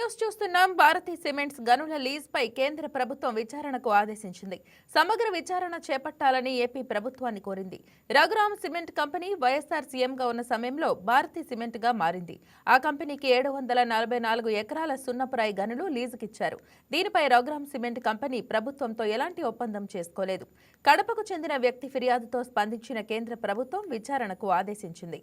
News చూస్తున్నాం. Bharati cements గనుల lease పై కేంద్ర ప్రభుత్వం విచారణకు ఆదేశించింది. సమగ్ర విచారణ చేపట్టాలని ఏపీ ప్రభుత్వాన్ని కోరింది. రఘురామ్ సిమెంట్ కంపెనీ వైఎస్ఆర్ సీఎంగా ఉన్న సమయంలో భారతీ సిమెంట్ గా మారింది. ఆ కంపెనీకి 744 ఎకరాల సున్నపురాయి గనులు లీజుకిచ్చారు. దీనిపై రఘురామ్ సిమెంట్ కంపెనీ ప్రభుత్వంతో ఎలాంటి ఒప్పందం చేసుకోలేదు. కడపకు చెందిన వ్యక్తి ఫిర్యాదుతో స్పందించిన కేంద్ర ప్రభుత్వం విచారణకు ఆదేశించింది.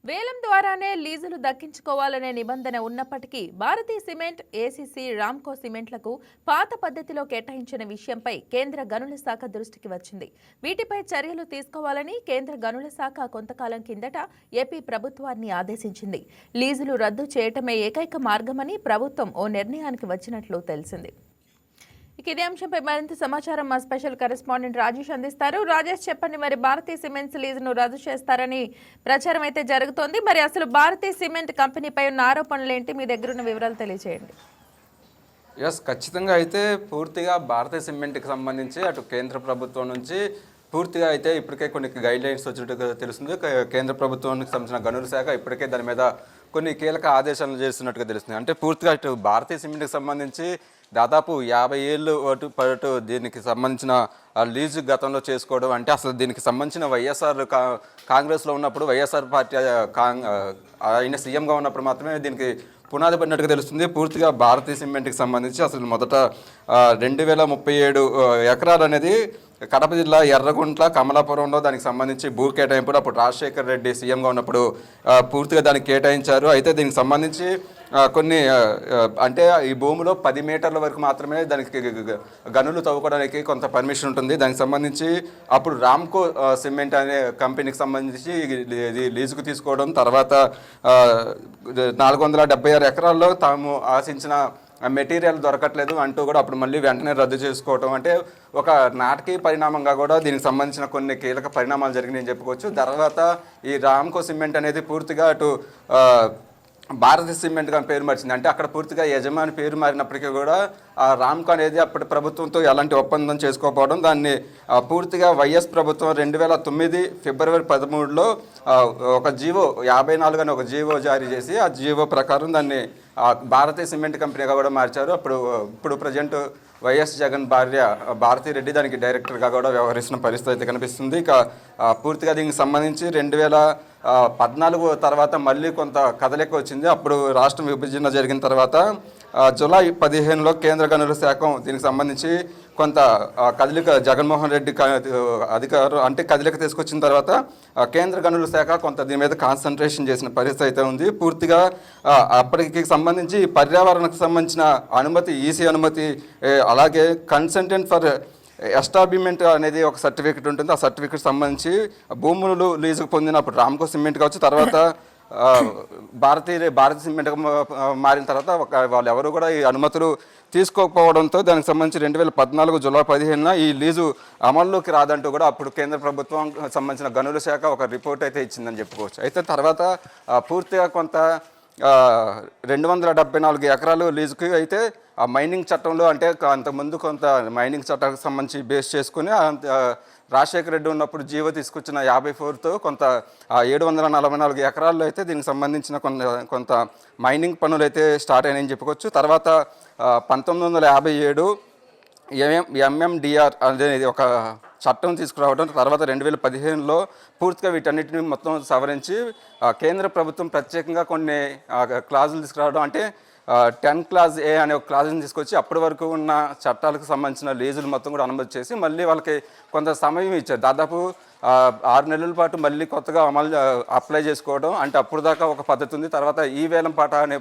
వేలం ద్వారానే లీజులు దక్కించుకోవాలనే నిబంధన ఉన్నప్పటికీ భారతీ సిమెంట్, ఏసీసీ, రామ్కో సిమెంట్లకు పాత పద్ధతిలో కేటాయించిన విషయంపై కేంద్ర గనుల శాఖ దృష్టికి వచ్చింది. వీటిపై చర్యలు తీసుకోవాలని కేంద్ర గనుల శాఖ కొంతకాలం కిందట ఏపీ ప్రభుత్వాన్ని ఆదేశించింది. లీజులు రద్దు చేయటమే ఏకైక మార్గమని ప్రభుత్వం ఓ నిర్ణయానికి వచ్చినట్లు తెలిసింది. ఇదే అంశంపై మరింత సమాచారం మా స్పెషల్ కరెస్పాండెంట్ రాజేష్ అందిస్తారు. రాజేష్, చెప్పండి, మరి భారతీ సిమెంట్స్ లీజును రద్దు చేస్తారని ప్రచారం అయితే జరుగుతోంది. మరి అసలు భారతీ సిమెంట్ కంపెనీపై ఉన్న ఆరోపణలు ఏంటి? మీ దగ్గర ఉన్న వివరాలు తెలియజేయండి. ఖచ్చితంగా అయితే పూర్తిగా భారతీయ సిమెంట్కి సంబంధించి అటు కేంద్ర ప్రభుత్వం నుంచి పూర్తిగా అయితే ఇప్పటికే కొన్ని గైడ్ లైన్స్ వచ్చినట్టుగా తెలుస్తుంది. కేంద్ర ప్రభుత్వానికి సంబంధించిన గనుల శాఖ ఇప్పటికే దాని మీద కొన్ని కీలక ఆదేశాలు చేస్తున్నట్టుగా తెలుస్తుంది. అంటే పూర్తిగా ఇటు భారతీయ సిమెంట్కి సంబంధించి దాదాపు 50 ఏళ్ళు పాటు దీనికి సంబంధించిన లీజు గతంలో చేసుకోవడం, అంటే అసలు దీనికి సంబంధించిన వైఎస్ఆర్ కాంగ్రెస్లో ఉన్నప్పుడు వైఎస్ఆర్ పార్టీ ఆయన సీఎంగా ఉన్నప్పుడు మాత్రమే దీనికి పునాది పడినట్టుగా తెలుస్తుంది. పూర్తిగా భారతీయ సిమెంట్కి సంబంధించి అసలు మొదట 2037 ఎకరాలు అనేది కడప జిల్లా ఎర్రగుంట్ల కమలాపురంలో దానికి సంబంధించి భూ కేటాయింపుడు అప్పుడు రాజశేఖర్ రెడ్డి సీఎంగా ఉన్నప్పుడు పూర్తిగా దానికి కేటాయించారు. అయితే దీనికి సంబంధించి కొన్ని అంటే ఈ భూమిలో 10 మీటర్ల వరకు మాత్రమే దానికి గనులు తవ్వుకోవడానికి కొంత పర్మిషన్ ఉంటుంది. దానికి సంబంధించి అప్పుడు రామ్కో సిమెంట్ అనే కంపెనీకి సంబంధించి ఇది లీజుకు తీసుకోవడం, తర్వాత 476 ఎకరాల్లో తాము ఆశించిన మెటీరియల్ దొరకట్లేదు అంటూ కూడా అప్పుడు మళ్ళీ వెంటనే రద్దు చేసుకోవటం, అంటే ఒక నాటకీయ పరిణామంగా కూడా దీనికి సంబంధించిన కొన్ని కీలక పరిణామాలు జరిగినాయని చెప్పుకోవచ్చు. తర్వాత ఈ రామ్కో సిమెంట్ అనేది పూర్తిగా అటు భారతీయ సిమెంట్గా పేరు మార్చింది. అంటే అక్కడ పూర్తిగా యజమాని పేరు మారినప్పటికీ కూడా ఆ రామ్కో అనేది అప్పటి ప్రభుత్వంతో ఎలాంటి ఒప్పందం చేసుకోకపోవడం, దాన్ని పూర్తిగా వైఎస్ ప్రభుత్వం 2009 ఫిబ్రవరి 13లో ఒక జీవో 54 అని ఒక జీవో జారీ చేసి ఆ జీవో ప్రకారం దాన్ని భారతీయ సిమెంట్ కంపెనీగా కూడా మార్చారు. ఇప్పుడు ప్రజెంట్ వైఎస్ జగన్ భార్య భారతీ రెడ్డి దానికి డైరెక్టర్గా కూడా వ్యవహరిస్తున్న పరిస్థితి కనిపిస్తుంది. ఇక పూర్తిగా దీనికి సంబంధించి 2014 తర్వాత మళ్ళీ కొంత కదలిక వచ్చింది. అప్పుడు రాష్ట్రం విభజన జరిగిన తర్వాత జూలై 15లో కేంద్ర గనుల శాఖ దీనికి సంబంధించి కొంత కదలిక జగన్మోహన్ రెడ్డి అధికారులు అంటే కదలిక తీసుకొచ్చిన తర్వాత కేంద్ర గనుల శాఖ కొంత దీని మీద కాన్సన్ట్రేషన్ చేసిన పరిస్థితి అయితే ఉంది. పూర్తిగా అప్పటికి సంబంధించి పర్యావరణకు సంబంధించిన అనుమతి, ఈసీ అనుమతి, అలాగే కన్సల్టెంట్ ఫర్ ఎస్టాబ్లిమెంట్ అనేది ఒక సర్టిఫికెట్ ఉంటుంది. ఆ సర్టిఫికెట్ సంబంధించి భూములు లీజుకు పొందినప్పుడు రామ్కో సిమెంట్ కావచ్చు, తర్వాత భారతీయ సిమెంట్ మారిన తర్వాత వాళ్ళు ఎవరు కూడా ఈ అనుమతులు తీసుకోకపోవడంతో దానికి సంబంధించి 2014 జూలై 15న ఈ లీజు అమల్లోకి రాదంటూ కూడా అప్పుడు కేంద్ర ప్రభుత్వం సంబంధించిన గనుల శాఖ ఒక రిపోర్ట్ అయితే ఇచ్చిందని చెప్పుకోవచ్చు. అయితే తర్వాత పూర్తిగా కొంత 274 ఎకరాలు లీజుకి అయితే ఆ మైనింగ్ చట్టంలో, అంటే అంతకుముందు కొంత మైనింగ్ చట్టానికి సంబంధించి బేస్ చేసుకుని రాజశేఖర రెడ్డి ఉన్నప్పుడు జీవో తీసుకొచ్చిన 54తో కొంత 744 ఎకరాల్లో అయితే దీనికి సంబంధించిన కొంత మైనింగ్ పనులు అయితే స్టార్ట్ అయినాయని చెప్పుకోవచ్చు. తర్వాత 1957 ఎంఎండిఆర్ అనేది ఒక చట్టం తీసుకురావడం, తర్వాత 2015లో పూర్తిగా వీటన్నిటిని మొత్తం సవరించి కేంద్ర ప్రభుత్వం ప్రత్యేకంగా కొన్ని క్లాజులు తీసుకురావడం, అంటే 10 క్లాజ్ ఏ అనే ఒక క్లాజ్ని తీసుకొచ్చి అప్పటి వరకు ఉన్న చట్టాలకు సంబంధించిన లీజులు మొత్తం కూడా అనుమతి చేసి మళ్ళీ వాళ్ళకి కొంత సమయం ఇచ్చారు. దాదాపు 6 నెలల పాటు మళ్ళీ కొత్తగా అప్లై చేసుకోవడం, అంటే అప్పుడు దాకా ఒక పద్ధతి ఉంది. తర్వాత ఈ వేలంపాట అనే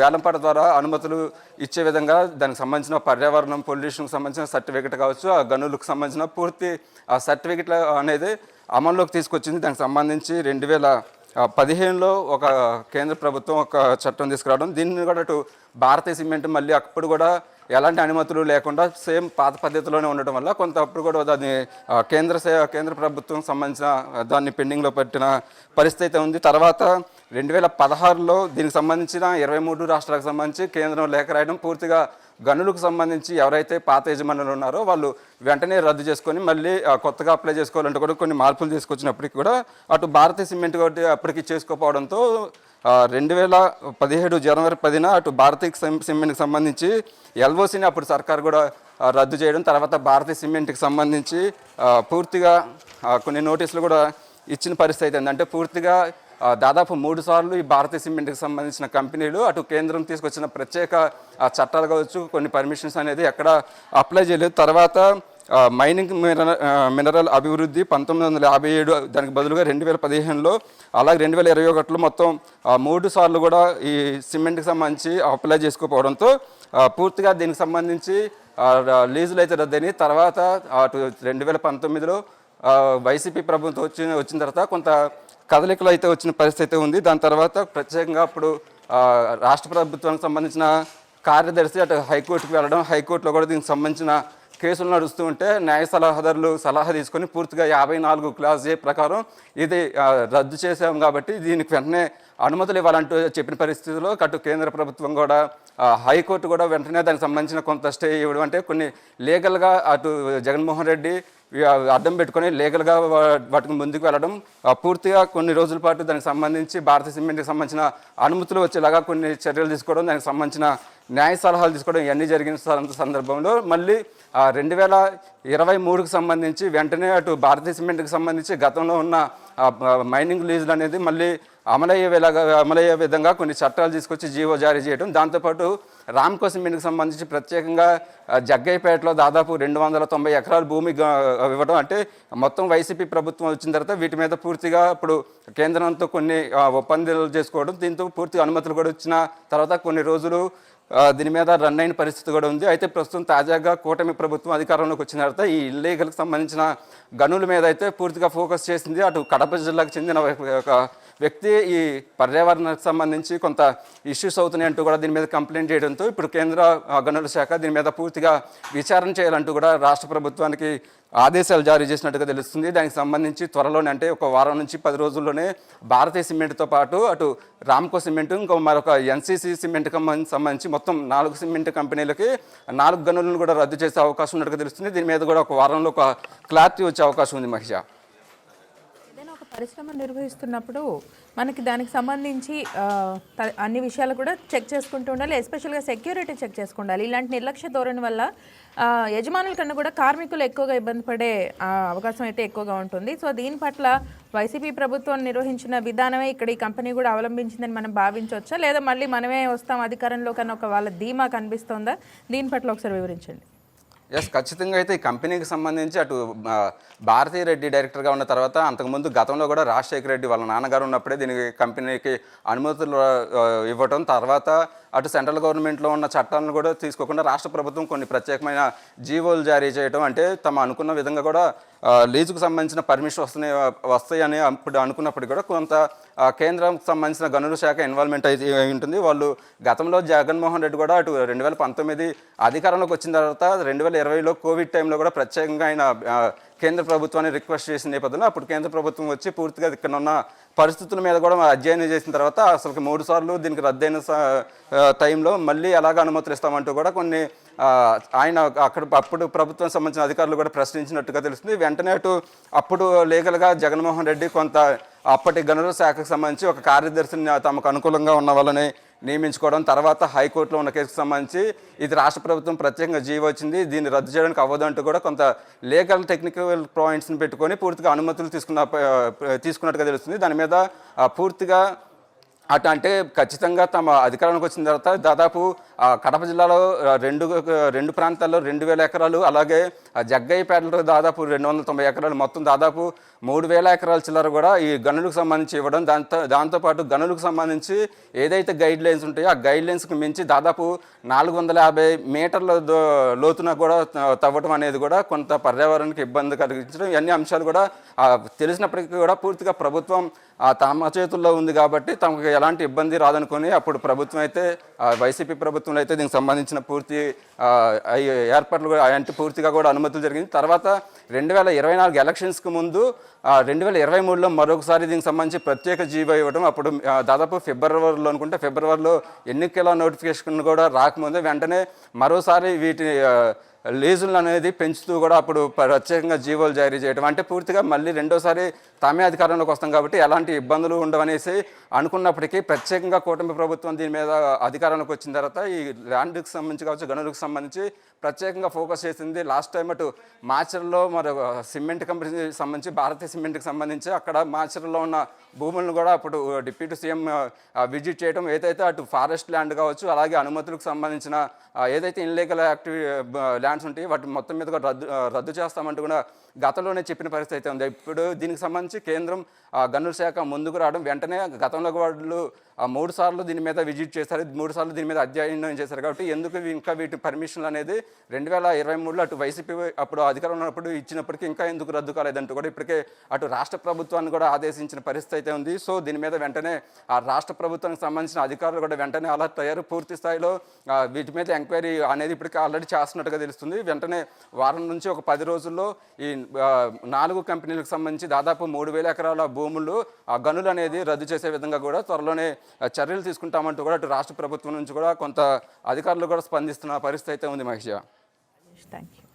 వేలంపాట ద్వారా అనుమతులు ఇచ్చే విధంగా దానికి సంబంధించిన పర్యావరణం, పొల్యూషన్కి సంబంధించిన సర్టిఫికెట్ కావచ్చు, ఆ గనులకు సంబంధించిన పూర్తి ఆ సర్టిఫికెట్ అనేది అమల్లోకి తీసుకొచ్చింది. దానికి సంబంధించి 2015లో ఒక కేంద్ర ప్రభుత్వం ఒక చట్టం తీసుకురావడం, దీన్ని కూడా అటు భారతీయ సిమెంట్ మళ్ళీ అప్పుడు కూడా ఎలాంటి అనుమతులు లేకుండా సేమ్ పాత పద్ధతిలోనే ఉండటం వల్ల కొంత అప్పుడు కూడా దాన్ని కేంద్ర ప్రభుత్వం సంబంధించిన దాన్ని పెండింగ్లో పెట్టిన పరిస్థితి ఉంది. తర్వాత 2016లో దీనికి సంబంధించిన 23 రాష్ట్రాలకు సంబంధించి కేంద్రం లేఖ రాయడం, పూర్తిగా గనులకు సంబంధించి ఎవరైతే పాత యజమానులు ఉన్నారో వాళ్ళు వెంటనే రద్దు చేసుకొని మళ్ళీ కొత్తగా అప్లై చేసుకోవాలంటే కూడా కొన్ని మార్పులు తీసుకొచ్చినప్పటికీ కూడా అటు భారతీయ సిమెంట్ ఒకటి అప్పటికి చేసుకోకపోవడంతో 2017 జనవరి 10న అటు భారతీయ సిమెంట్కి సంబంధించి ఎల్ఓసిని అప్పుడు సర్కార్ కూడా రద్దు చేయడం, తర్వాత భారతీయ సిమెంట్కి సంబంధించి పూర్తిగా కొన్ని నోటీసులు కూడా ఇచ్చిన పరిస్థితి అయితే అంటే పూర్తిగా దాదాపు 3 సార్లు ఈ భారతీయ సిమెంట్కి సంబంధించిన కంపెనీలు అటు కేంద్రం తీసుకొచ్చిన ప్రత్యేక చట్టాలు కావచ్చు, కొన్ని పర్మిషన్స్ అనేది ఎక్కడ అప్లై చేయలేదు. తర్వాత మైనింగ్ మినరల్ అభివృద్ధి 1957 దానికి బదులుగా 2015లో అలాగే 2021లో మొత్తం 3 సార్లు కూడా ఈ సిమెంట్కి సంబంధించి అప్లై చేసుకోకపోవడంతో పూర్తిగా దీనికి సంబంధించి లీజులు అయితే రద్దని తర్వాత అటు 2019లో వైసీపీ ప్రభుత్వం వచ్చిన తర్వాత కొంత కదలికలు అయితే వచ్చిన పరిస్థితి అయితే ఉంది. దాని తర్వాత ప్రత్యేకంగా అప్పుడు రాష్ట్ర ప్రభుత్వానికి సంబంధించిన కార్యదర్శి అటు హైకోర్టుకు వెళ్ళడం, హైకోర్టులో కూడా దీనికి సంబంధించిన కేసులు నడుస్తూ ఉంటే న్యాయ సలహాదారులు సలహా తీసుకొని పూర్తిగా 54 క్లాస్ ఏ ప్రకారం ఇది రద్దు చేసాం కాబట్టి దీనికి వెంటనే అనుమతులు ఇవ్వాలంటూ చెప్పిన పరిస్థితుల్లో అటు కేంద్ర ప్రభుత్వం కూడా హైకోర్టు కూడా వెంటనే దానికి సంబంధించిన కొంత స్టే ఇవ్వడం, అంటే కొన్ని లీగల్గా అటు జగన్మోహన్ రెడ్డి అడ్డం పెట్టుకొని లీగల్గా వాటికి ముందుకు వెళ్ళడం, పూర్తిగా కొన్ని రోజుల పాటు దానికి సంబంధించి భారతీయ సిమెంట్కి సంబంధించిన అనుమతులు వచ్చేలాగా కొన్ని చర్యలు తీసుకోవడం, దానికి సంబంధించిన న్యాయ సలహాలు తీసుకోవడం ఇవన్నీ జరిగిన సందర్భంలో మళ్ళీ 2023కు సంబంధించి వెంటనే అటు భారతీయ సిమెంట్కి సంబంధించి గతంలో ఉన్న మైనింగ్ లీజులు అనేది మళ్ళీ అమలయ్యే విధంగా కొన్ని చట్టాలు తీసుకొచ్చి జీవో జారీ చేయడం, దాంతోపాటు రామ్కో సిమెంట్కి సంబంధించి ప్రత్యేకంగా జగ్గయ్యపేటలో దాదాపు 290 ఎకరాల భూమి ఇవ్వడం, అంటే మొత్తం వైసీపీ ప్రభుత్వం వచ్చిన తర్వాత వీటి మీద పూర్తిగా ఇప్పుడు కేంద్రంతో కొన్ని ఒప్పందాలు చేసుకోవడం, దీంతో పూర్తి అనుమతులు కూడా వచ్చిన తర్వాత కొన్ని రోజులు దీని మీద రన్ అయిన పరిస్థితి కూడా ఉంది. అయితే ప్రస్తుతం తాజాగా కూటమి ప్రభుత్వం అధికారంలోకి వచ్చిన తర్వాత ఈ ఇల్లీగల్కి సంబంధించిన గనుల మీద అయితే పూర్తిగా ఫోకస్ చేసింది. అటు కడప జిల్లాకు చెందిన ఒక వ్యక్తి ఈ పర్యావరణానికి సంబంధించి కొంత ఇష్యూస్ అవుతున్నాయి అంటూ కూడా దీని మీద కంప్లైంట్ చేయడంతో ఇప్పుడు కేంద్ర గనుల శాఖ దీని మీద పూర్తిగా విచారణ చేయాలంటూ కూడా రాష్ట్ర ప్రభుత్వానికి ఆదేశాలు జారీ చేసినట్టుగా తెలుస్తుంది. దానికి సంబంధించి త్వరలోనే, అంటే ఒక వారం నుంచి 10 రోజుల్లోనే భారతీయ సిమెంట్తో పాటు అటు రామ్కో సిమెంట్ ఇంకో మరొక ఎన్సీసీ సిమెంట్ సంబంధించి మొత్తం 4 సిమెంట్ కంపెనీలకి 4 గనులను కూడా రద్దు చేసే అవకాశం ఉన్నట్టుగా తెలుస్తుంది. దీని మీద కూడా ఒక వారంలో ఒక క్లారిటీ వచ్చే అవకాశం ఉంది. మహిష, పరిశ్రమ నిర్వహిస్తున్నప్పుడు మనకి దానికి సంబంధించి అన్ని విషయాలు కూడా చెక్ చేసుకుంటూ ఉండాలి, ఎస్పెషల్గా సెక్యూరిటీ చెక్ చేసుకుండాలి. ఇలాంటి నిర్లక్ష్య ధోరణి వల్ల యజమానుల కన్నా కూడా కార్మికులు ఎక్కువగా ఇబ్బంది పడే అవకాశం అయితే ఎక్కువగా ఉంటుంది. సో దీని పట్ల వైసీపీ ప్రభుత్వం నిర్వహించిన విధానమే ఇక్కడ ఈ కంపెనీ కూడా అవలంబించిందని మనం భావించవచ్చా, లేదా మళ్ళీ మనమే వస్తాం అధికారంలో కన్నా ఒక వాళ్ళ ధీమా కనిపిస్తుందా? దీని పట్ల ఒకసారి వివరించండి. ఖచ్చితంగా అయితే ఈ కంపెనీకి సంబంధించి అటు భారతీ రెడ్డి డైరెక్టర్గా ఉన్న తర్వాత అంతకుముందు గతంలో కూడా రాజశేఖర రెడ్డి వాళ్ళ నాన్నగారు ఉన్నప్పుడే దీనికి కంపెనీకి అనుమతులు ఇవ్వటం, తర్వాత అటు సెంట్రల్ గవర్నమెంట్లో ఉన్న చట్టాలను కూడా తీసుకోకుండా రాష్ట్ర ప్రభుత్వం కొన్ని ప్రత్యేకమైన జీవోలు జారీ చేయడం, అంటే తమ అనుకున్న విధంగా కూడా లీజుకు సంబంధించిన పర్మిషన్ వస్తాయని అప్పుడు అనుకున్నప్పటికీ కూడా కొంత కేంద్రంకి సంబంధించిన గనుల శాఖ ఇన్వాల్వ్మెంట్ అయితే ఉంటుంది. వాళ్ళు గతంలో జగన్మోహన్ రెడ్డి కూడా అటు 2019 అధికారంలోకి వచ్చిన తర్వాత 2020లో కోవిడ్ టైంలో కూడా ప్రత్యేకంగా ఆయన కేంద్ర ప్రభుత్వాన్ని రిక్వెస్ట్ చేసిన నేపథ్యంలో అప్పుడు కేంద్ర ప్రభుత్వం వచ్చి పూర్తిగా ఇక్కడ ఉన్న పరిస్థితుల మీద కూడా అధ్యయనం చేసిన తర్వాత అసలు 3 సార్లు దీనికి రద్దయిన టైంలో మళ్ళీ ఎలాగ అనుమతులు ఇస్తామంటూ కూడా కొన్ని ఆయన అప్పుడు ప్రభుత్వం సంబంధించిన అధికారులు కూడా ప్రశ్నించినట్టుగా తెలుస్తుంది. వెంటనే అప్పుడు లీగల్గా జగన్మోహన్ రెడ్డి కొంత అప్పటి గనుల శాఖకు సంబంధించి ఒక కార్యదర్శిని తమకు అనుకూలంగా ఉన్న వాళ్ళని నియమించుకోవడం, తర్వాత హైకోర్టులో ఉన్న కేసుకు సంబంధించి ఇది రాష్ట్ర ప్రభుత్వం ప్రత్యేకంగా జీవో వచ్చింది, దీన్ని రద్దు చేయడానికి అవ్వదంటూ కూడా కొంత లీగల్ టెక్నికల్ పాయింట్స్ని పెట్టుకొని పూర్తిగా అనుమతులు తీసుకున్నట్టుగా తెలుస్తుంది. దాని మీద పూర్తిగా అంటే ఖచ్చితంగా తమ అధికారంలోకి వచ్చిన తర్వాత దాదాపు కడప జిల్లాలో రెండు ప్రాంతాల్లో 2000 ఎకరాలు, అలాగే జగ్గయ్యపేటలో దాదాపు 290 ఎకరాలు, మొత్తం దాదాపు 3000 ఎకరాల చిల్లర కూడా ఈ గనులకు సంబంధించి ఇవ్వడం, దాంతోపాటు గనులకు సంబంధించి ఏదైతే గైడ్ లైన్స్ ఉంటాయో ఆ గైడ్ లైన్స్కి మించి దాదాపు 450 మీటర్ల లోతున కూడా తవ్వటం అనేది కూడా కొంత పర్యావరణానికి ఇబ్బంది కలిగించడం, ఇవన్నీ అంశాలు కూడా తెలిసినప్పటికీ కూడా పూర్తిగా ప్రభుత్వం తమ చేతుల్లో ఉంది కాబట్టి తమకు ఎలాంటి ఇబ్బంది రాదనుకొని అప్పుడు ప్రభుత్వం అయితే వైసీపీ ప్రభుత్వం ప్రభుత్వంలో అయితే దీనికి సంబంధించిన పూర్తి ఏర్పాట్లు కూడా అంటే పూర్తిగా కూడా అనుమతులు జరిగింది. తర్వాత 2024 ఎలక్షన్స్కి ముందు 2023లో మరొకసారి దీనికి సంబంధించి ప్రత్యేక జీవో ఇవ్వడం. అప్పుడు దాదాపు ఫిబ్రవరిలో అనుకుంటే ఫిబ్రవరిలో ఎన్నికల నోటిఫికేషన్ కూడా రాకముందే వెంటనే మరోసారి వీటి లీజులు అనేది పెంచుతూ కూడా అప్పుడు ప్రత్యేకంగా జీవోలు జారీ చేయడం. అంటే పూర్తిగా మళ్ళీ రెండోసారి తామే అధికారంలోకి వస్తాం కాబట్టి ఎలాంటి ఇబ్బందులు ఉండవనేసి అనుకున్నప్పటికీ ప్రత్యేకంగా కూటమి ప్రభుత్వం దీని మీద అధికారంలోకి వచ్చిన తర్వాత ఈ ల్యాండ్కి సంబంధించి కావచ్చు, గనులకు సంబంధించి ప్రత్యేకంగా ఫోకస్ చేసింది. లాస్ట్ టైం అటు మాచర్లో మరి సిమెంట్ కంపెనీకి సంబంధించి భారతీయ సిమెంట్కి సంబంధించి అక్కడ మాచర్లో ఉన్న భూములను కూడా అప్పుడు డిప్యూటీ సీఎం విజిట్ చేయడం. ఏదైతే అటు ఫారెస్ట్ ల్యాండ్ కావచ్చు, అలాగే అనుమతులకు సంబంధించిన ఏదైతే ఇన్లీగల్ ల్యాండ్స్ ఉంటాయి వాటి మొత్తం మీద కూడా రద్దు చేస్తామంటూ కూడా గతంలోనే చెప్పిన పరిస్థితి అయితే ఉంది. ఇప్పుడు దీనికి సంబంధించి కేంద్రం గనుల శాఖ ముందుకు రావడం, వెంటనే గతంలో వాళ్ళు 3 సార్లు దీని మీద విజిట్ చేశారు, 3 సార్లు దీని మీద అధ్యయనం చేశారు. కాబట్టి ఎందుకు ఇంకా వీటి పర్మిషన్లు అనేది 2023లో అటు వైసీపీ అప్పుడు అధికారంలో ఉన్నప్పుడు ఇచ్చినప్పటికీ ఇంకా ఎందుకు రద్దు కాలేదంటూ కూడా ఇప్పటికే అటు రాష్ట్ర ప్రభుత్వాన్ని కూడా ఆదేశించిన పరిస్థితి అయితే ఉంది. సో దీని మీద వెంటనే ఆ రాష్ట్ర ప్రభుత్వానికి సంబంధించిన అధికారులు కూడా వెంటనే అలర్ట్ అయ్యారు. పూర్తి స్థాయిలో వీటి మీద ఎంక్వైరీ అనేది ఇప్పటికే ఆల్రెడీ చేస్తున్నట్టుగా తెలుస్తుంది. వెంటనే వారం నుంచి ఒక 10 రోజుల్లో ఈ 4 కంపెనీలకు సంబంధించి దాదాపు 3000 ఎకరాల భూములు ఆ గనులు అనేది రద్దు చేసే విధంగా కూడా త్వరలోనే చర్యలు తీసుకుంటామంటూ కూడా అటు రాష్ట్ర ప్రభుత్వం నుంచి కూడా కొంత అధికారులు కూడా స్పందిస్తున్న పరిస్థితి అయితే ఉంది. Mahesh, thank you.